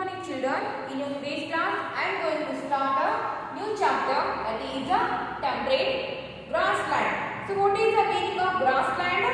morning children. In your today's class, I am going to start a new chapter, that is a temperate grassland. So what is the meaning of grassland?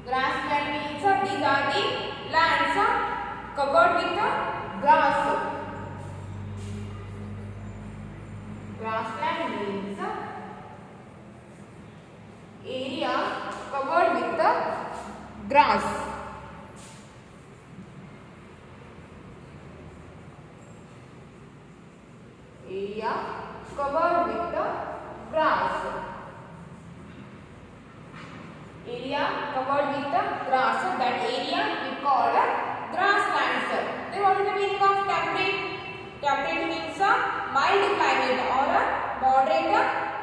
Grassland means these are the lands covered with grass. Grassland means area covered with the grass. Area covered with the grass. Area covered with the grass. That area we call grasslands. Then what is the meaning of temperate? Temperate means a mild climate or a moderate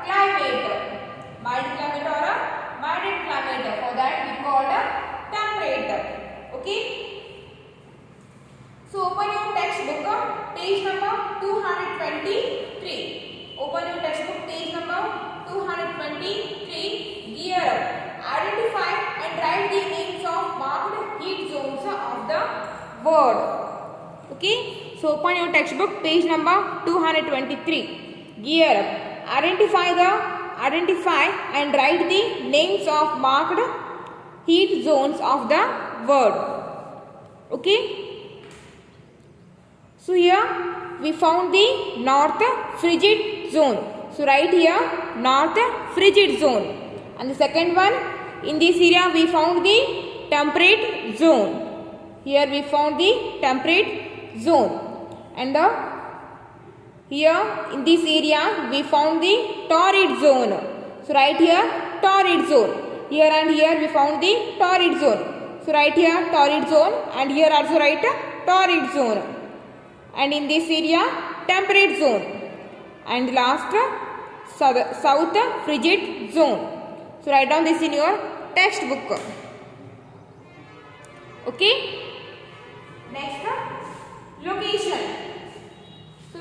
climate. Mild climate or a moderate climate. For that we call temperate. Okay. So open your textbook, page number 223. Open your textbook, page number 223. Gear up. Identify and write the names of marked heat zones of the world. Okay. So open your textbook, page number 223. Gear up. Identify and write the names of marked heat zones of the world. Okay. So here we found the north frigid zone. So write here north frigid zone. And the second one, in this area we found the temperate zone. Here we found the temperate zone. And here in this area we found the torrid zone. So write here torrid zone. Here and here we found the torrid zone. So write here torrid zone, and here also write torrid zone. And in this area temperate zone, and last south frigid zone. So write down this in your textbook. Okay. Next, location. So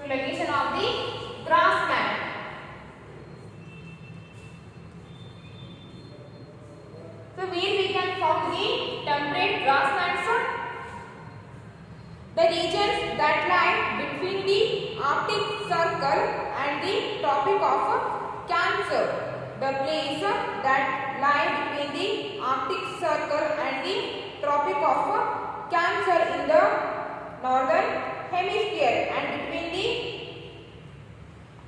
location of the grassland. So where we can find the temperate grasslands? The regions that lie between the Arctic Circle and the Tropic of Cancer. The place that lie between the Arctic Circle and the Tropic of Cancer in the northern hemisphere, and between the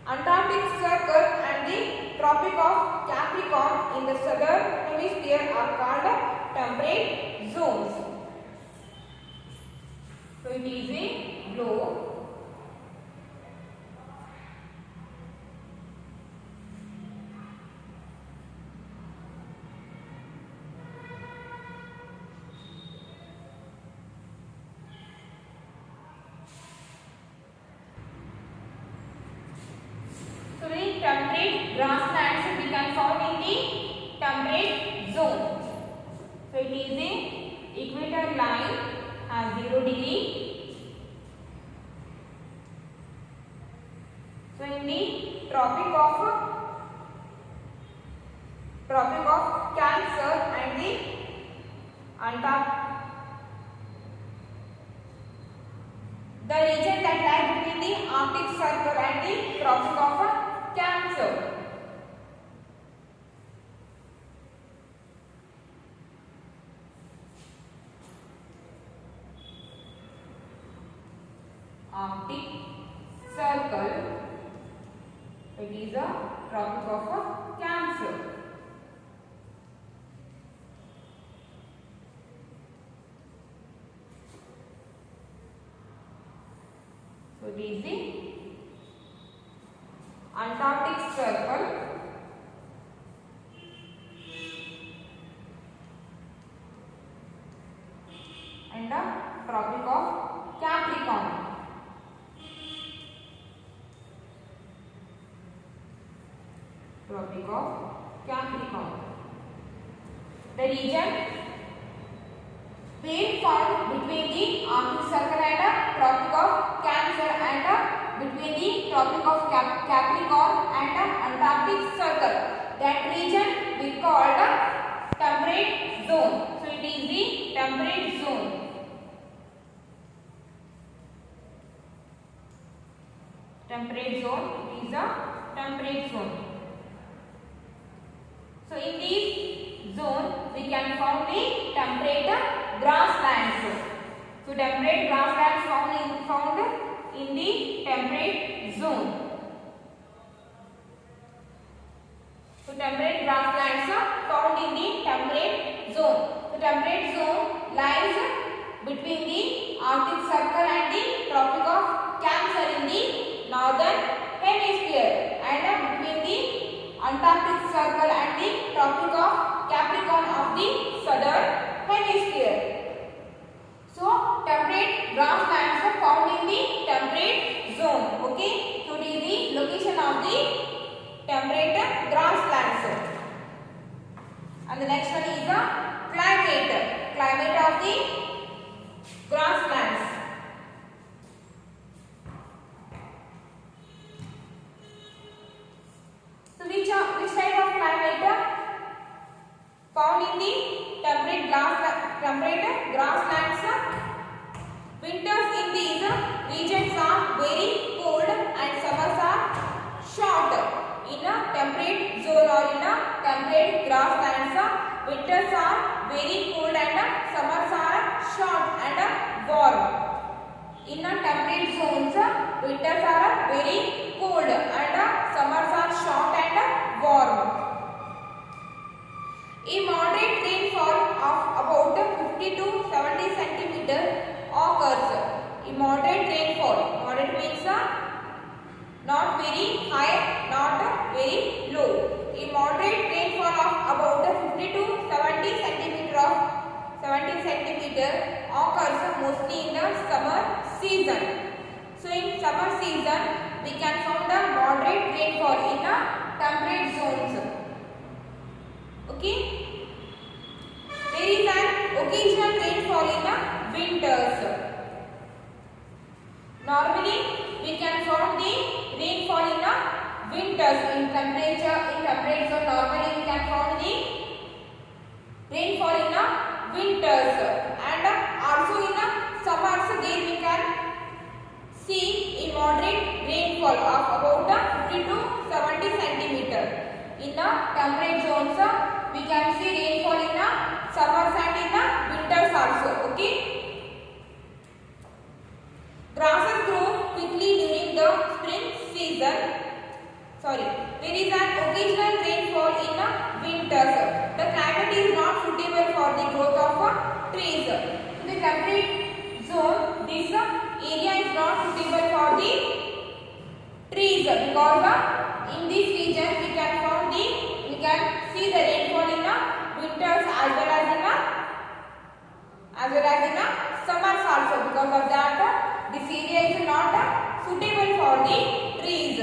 Antarctic Circle and the Tropic of Capricorn in the southern hemisphere are called temperate zones. So it is a globe. So the temperate grasslands we can found in the temperate zone. So it is a equator line has 0 degree. So in the Tropic of Cancer and the Antarctic, the region that lies between the Arctic Circle and the Tropic of Cancer. Arctic Circle, it is a Tropic of Cancer. So it is the Antarctic Circle and the Tropic of Capricorn. Tropic of Capricorn. The region being found between the Arctic Circle and Tropic of Cancer, and between the Tropic of Capricorn and Antarctic Circle. That region we called temperate zone. So it is the temperate zone. Temperate zone, it is a temperate zone. So in this zone we can found the temperate grasslands. So temperate grasslands found in the temperate zone. So temperate grasslands are found in the temperate zone. The temperate zone lies between the Arctic Circle and the Tropic of Cancer in the northern hemisphere, and between the Antarctic Circle and the Tropic of Capricorn of the southern hemisphere. So temperate grasslands are found in the temperate zone. Okay, so this is the location of the temperate grasslands. And the next one is the climate of the grasslands. So which type of climate found in the temperate grasslands? Winters in these regions are very cold and summers are short. In a temperate zone or in a temperate grasslands, winters are very cold and summers are short and warm. In a temperate zones, winters are very cold and summers are short and warm. A moderate rainfall of about 50 to 70 centimeters occurs. A moderate rainfall, moderate means not very high, not very low. A moderate rainfall of about 50 to 70 centimeter occurs mostly in the summer season. So in summer season we can find a moderate rainfall in the temperate zones. Okay. There is an occasional rainfall in the winters. Normally we can find the rainfall in the winters. In temperate zone normally we can find the rainfall in the winters, and also in the summers there we can see a moderate rainfall of about 50 to 70 centimeter. In the temperate zones we can see rainfall in the summers and in the winters also. Okay. Grasses grow quickly during the spring season. There is an occasional rainfall in the winters. The climate is not suitable for the growth of trees. In the temperate zone, this area is not suitable for the trees because in this region we can see the rainfall in the winters as well as in the summers also. Because of that, this area is not suitable for the trees.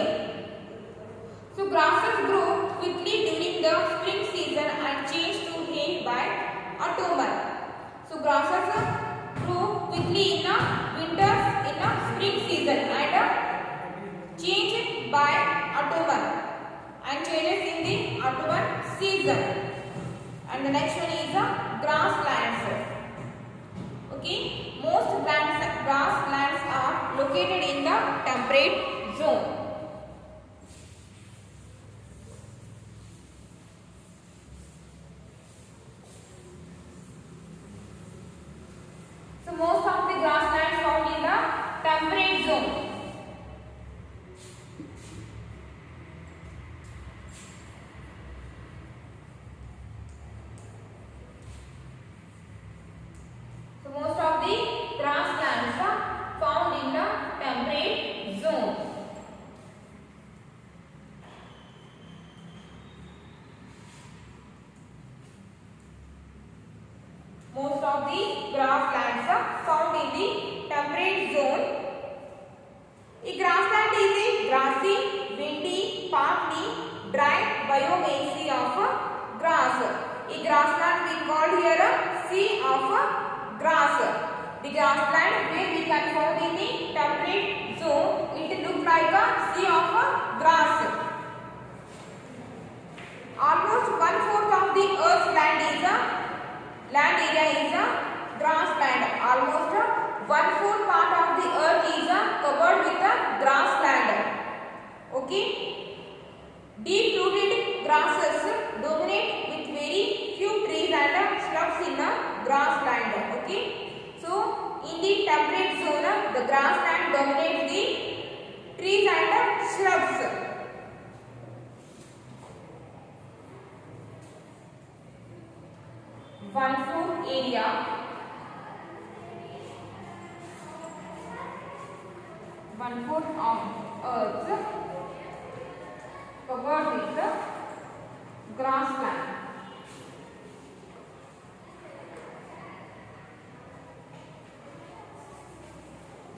So grasses grow quickly during the spring season and change to hay by autumn. So grasses grow quickly in the winters, in the spring season, and change by autumn and changes in the autumn season. And the next one is grasslands. Okay, most grasslands are located in the temperate zone. So most of the grasslands found in the temperate zone. So most of the grasslands are found in the temperate zone. Most of the grasslands are found in the temperate zone. A grassland is a grassy, windy, partly dry biomass of grass. A grassland we call here a sea of grass. The grassland where we can find in the temperate zone, it looks like a sea of grass. Almost 1/4 of the Earth's land is land area is a grassland. Almost 1/4 part of the earth is covered with a grassland. Okay. Deep rooted grasses dominate with very few trees and shrubs in the grassland. Okay. So in the temperate zone, the grassland dominates the trees and shrubs. 1/4 area of earth covered with the grassland.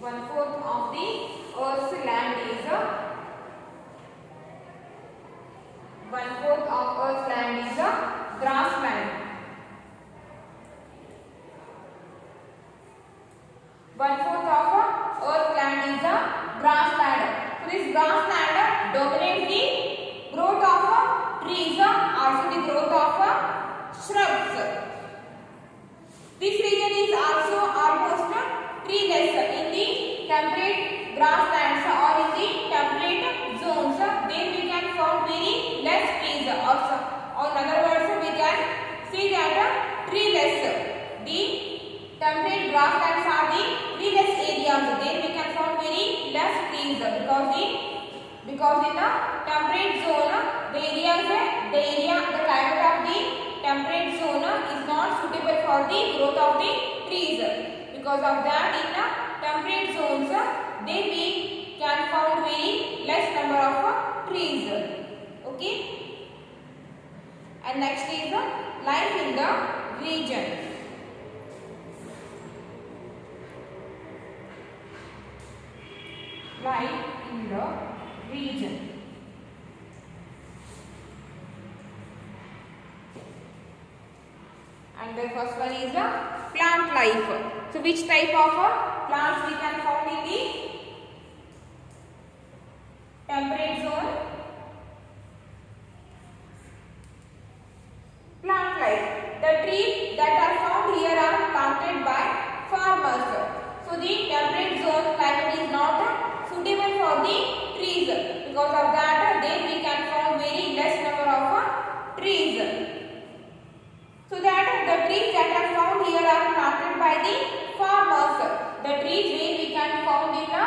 One-fourth of the earth's land is a grassland. 1/4 of earth land is a grassland. So this grassland dominates the growth of trees, also the growth of shrubs. This region is also almost treeless. In the temperate grasslands or in the temperate zones, there we can find very less trees. Also, or in other words, we can see that treeless. The temperate grasslands are the treeless areas. There we can find very less trees because in the temperate zone, the climate of the temperate zone is not suitable for the growth of the trees. Because of that, in the temperate zones, there we can find very less number of trees. Okay. And next is life in the region. Life in the region. And the first one is plant life. So which type of plants we can find in the temperate zone? Plant life. The trees that are found here are planted by farmers. So the temperate zone climate is not suitable for the trees. Because of that, then we can find very less number of trees. So that the trees that are found here are planted by the farmers. The trees where we can found in the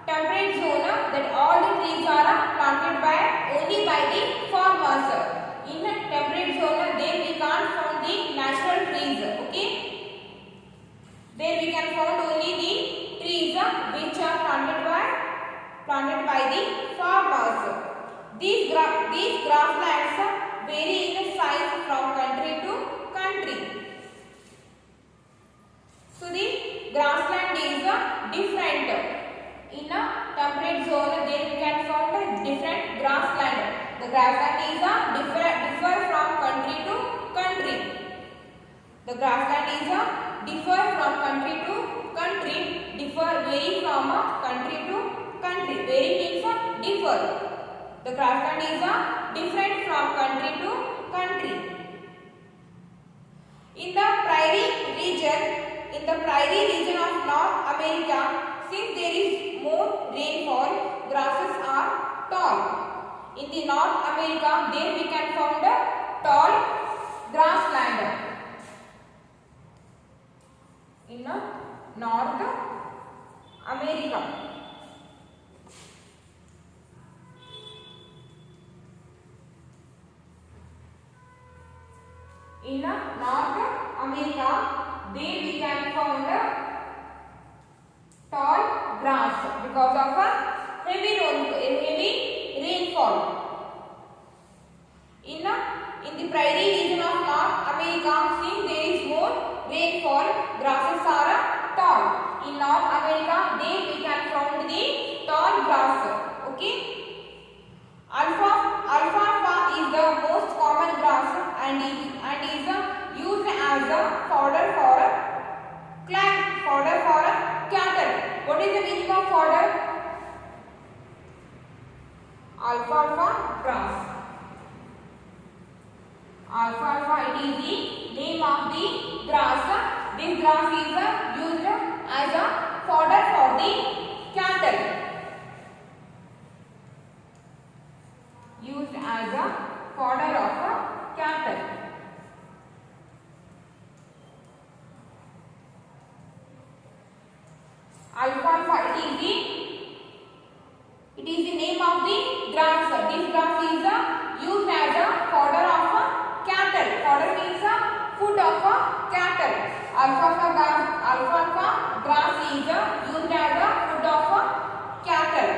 temperate zone, that all the trees are planted by only by the farmers. In the temperate zone, there we can't find the natural trees. Okay. There we can find only the trees which are planted by the farmers. These grasslands vary in size from country to country. So the grassland is different. In a temperate zone, there we can find a different grassland. The grassland is differ from country to country. The grassland is differ from country to country. Differ vary from country to country. Vary means differ. The grassland is different from country to country. In the prairie region of North America, since there is more rainfall, grasses are tall. In the North America, there we can find a tall grassland. In North America. In North America, there we can find tall grass because of heavy rainfall. In the prairie region of North America, since there is more rainfall, grasses are tall. In North America, there we can find the tall grass. Okay. Alfalfa is the most common grass and is used as a fodder for cattle. What is the meaning of fodder? Alfalfa grass. Alfalfa, it is the name of the grass. This grass is used as a fodder for the cattle. Used as a fodder of cattle. Alfalfa, it is the name of the grass. This grass is used as a fodder of cattle. Fodder means food of cattle. Alfalfa grass is used as a food of cattle.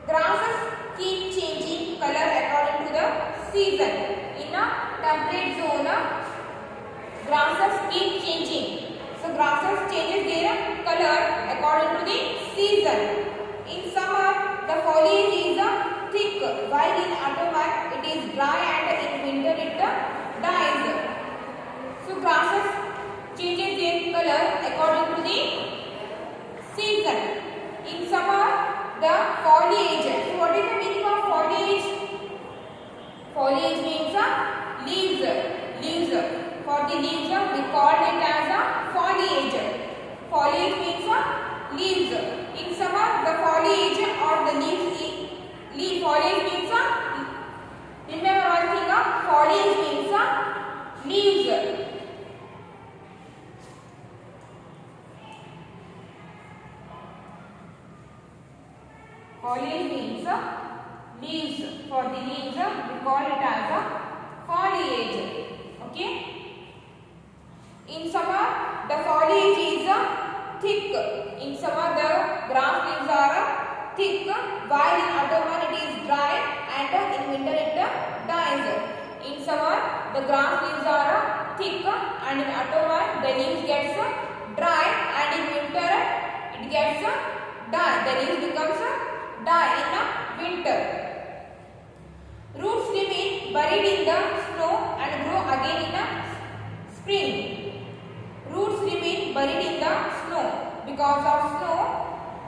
Grasses keep changing color according to the season. In a temperate zone, grasses keep changing. So grasses changes their color according to the season. In summer, the foliage is thick, while in autumn it is dry, and in winter it dies. So grasses changes their color according to the season. In summer, the foliage. So what is the meaning of foliage? Foliage means leaves. Leaves. For the leaves, we call it as a foliage. Foliage means leaves. In summer, the foliage or the leaves. Foliage means remember one thing. Foliage means leaves. Foliage means leaves. For the leaves, we call it as a foliage. Okay. In summer, the foliage is thick. In summer, the grass leaves are thick, while in autumn it is dry, and in winter it dies. In summer, the grass leaves are thick, and in autumn the leaves gets dry, and in winter it gets die. The leaves becomes die in winter. Roots remain buried in the snow and grow again in spring. Roots remain buried in the snow. Because of snow,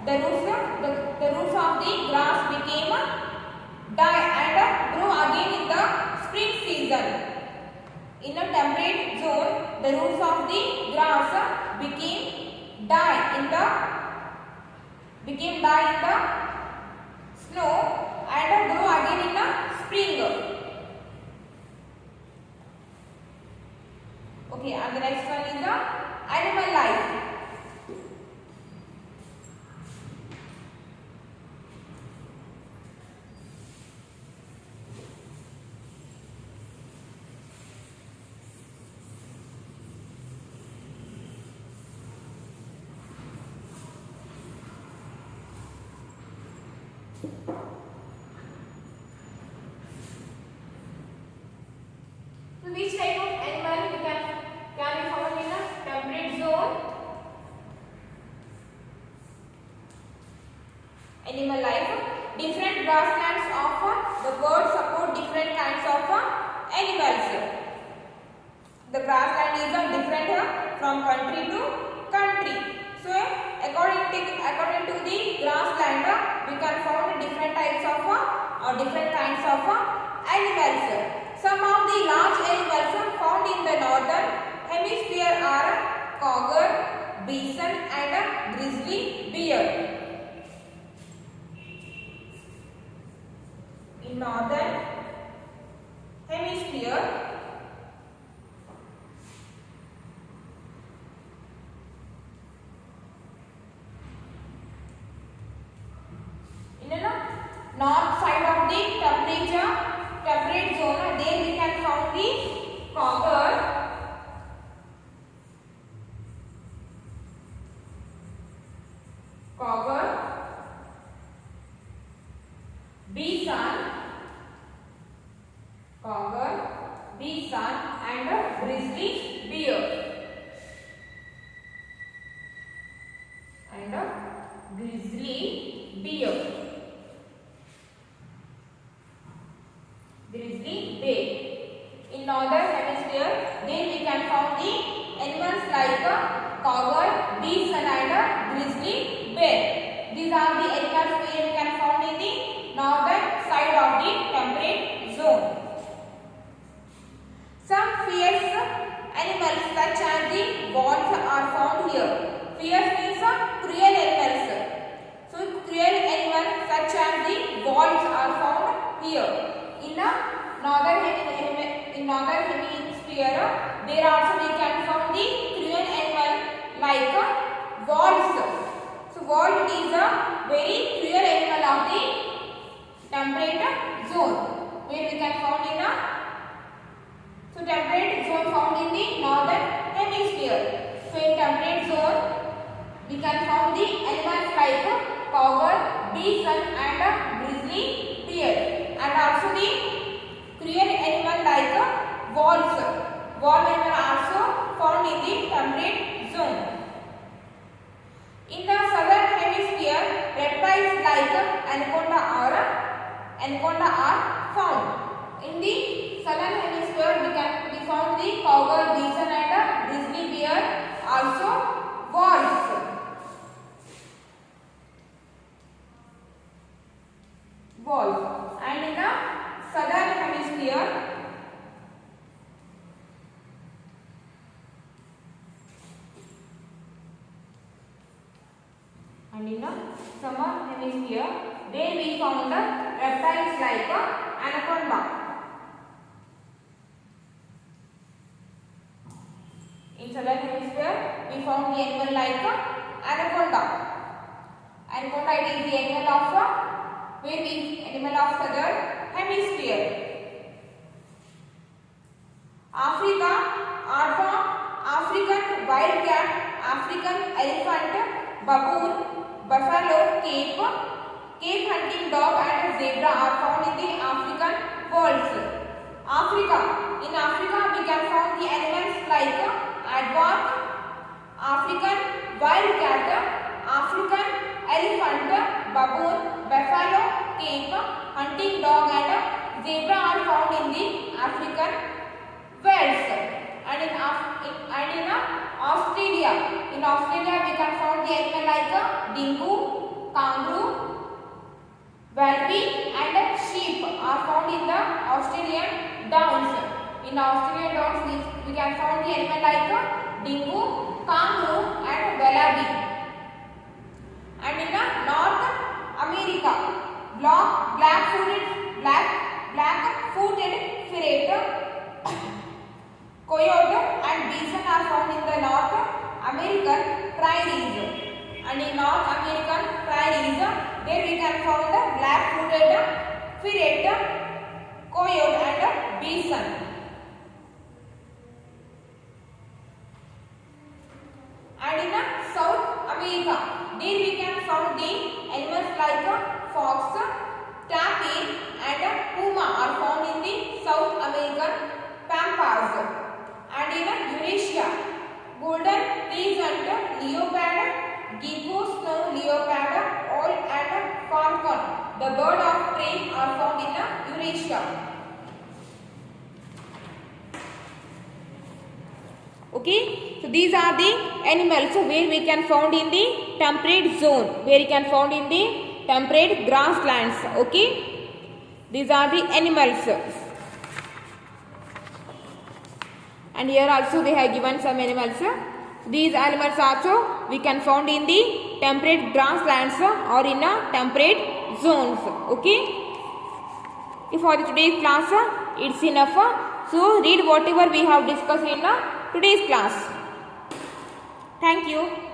the roots of the grass became die and grow again in the spring season. In a temperate zone, the roots of the grass became die in the snow and grow again in spring. Okay, and the next one is the animal life. So which type of animal we can be found in a temperate zone? Animal life. Different grasslands of the world support different kinds of animals. The grassland is different from country to country. So according to the grassland, we can find different types of different kinds of animals. Some of the large animals found in the northern hemisphere are cougar, bison, and grizzly bear. In northern hemisphere, in the north side of the temperate zone, there we can find the cougar, bison, and grizzly bear. Grizzly bear. In northern hemisphere, then we can find the animals like cougar, bison, and grizzly bear. These are the animals where we can find in the northern side of the temperate zone. Some northern hemisphere, there also we can found the cruel animal like wolves. So wolf is a very cruel animal of the temperate zone, where we can found in a temperate zone found in the northern hemisphere. So in temperate zone we can found the animals like cougar, bison and grizzly bear, and also the cruel animal like wolves. Wolf animal also found in the temperate zone. In the southern hemisphere, reptiles like anaconda are found. In the southern hemisphere, we found the cougar, bison and grizzly bear, also wolves. And in the southern hemisphere, summer hemisphere, there we found reptiles like anaconda. In southern hemisphere, we found the animal like anaconda. Anaconda, it is the animal of southern hemisphere. Africa, aardvark, African wildcat, African elephant, baboon, buffalo, cape hunting dog and zebra are found in the African worlds. In Africa we can found the animals like aardvark, African wildcat, African elephant, baboon, buffalo, cape hunting dog and zebra are found in the African worlds. And in Australia we can found the animal like dingo, kangaroo, wallaby and sheep are found in the Australian downs. In Australian downs we can found the animal like dingo, kangaroo and wallaby. And in the North America, black-footed ferret, coyote and bison are found in the North American prairies. And in North American prairies, there we can found the black-footed ferret, coyote and bison. And in South America, there we can found the animals like fox, tapir and puma are found in the South American pampas. And in Eurasia, golden lizard, leopard, gecko, snow leopard, owl and falcon, the bird of prey, are found in Eurasia. Okay, so these are the animals where we can found in the temperate zone, where you can found in the temperate grasslands. Okay, these are the animals. And here also they have given some animals. These animals also we can found in the temperate grasslands or in temperate zones. Okay, for today's class it's enough. So read whatever we have discussed in today's class. Thank you.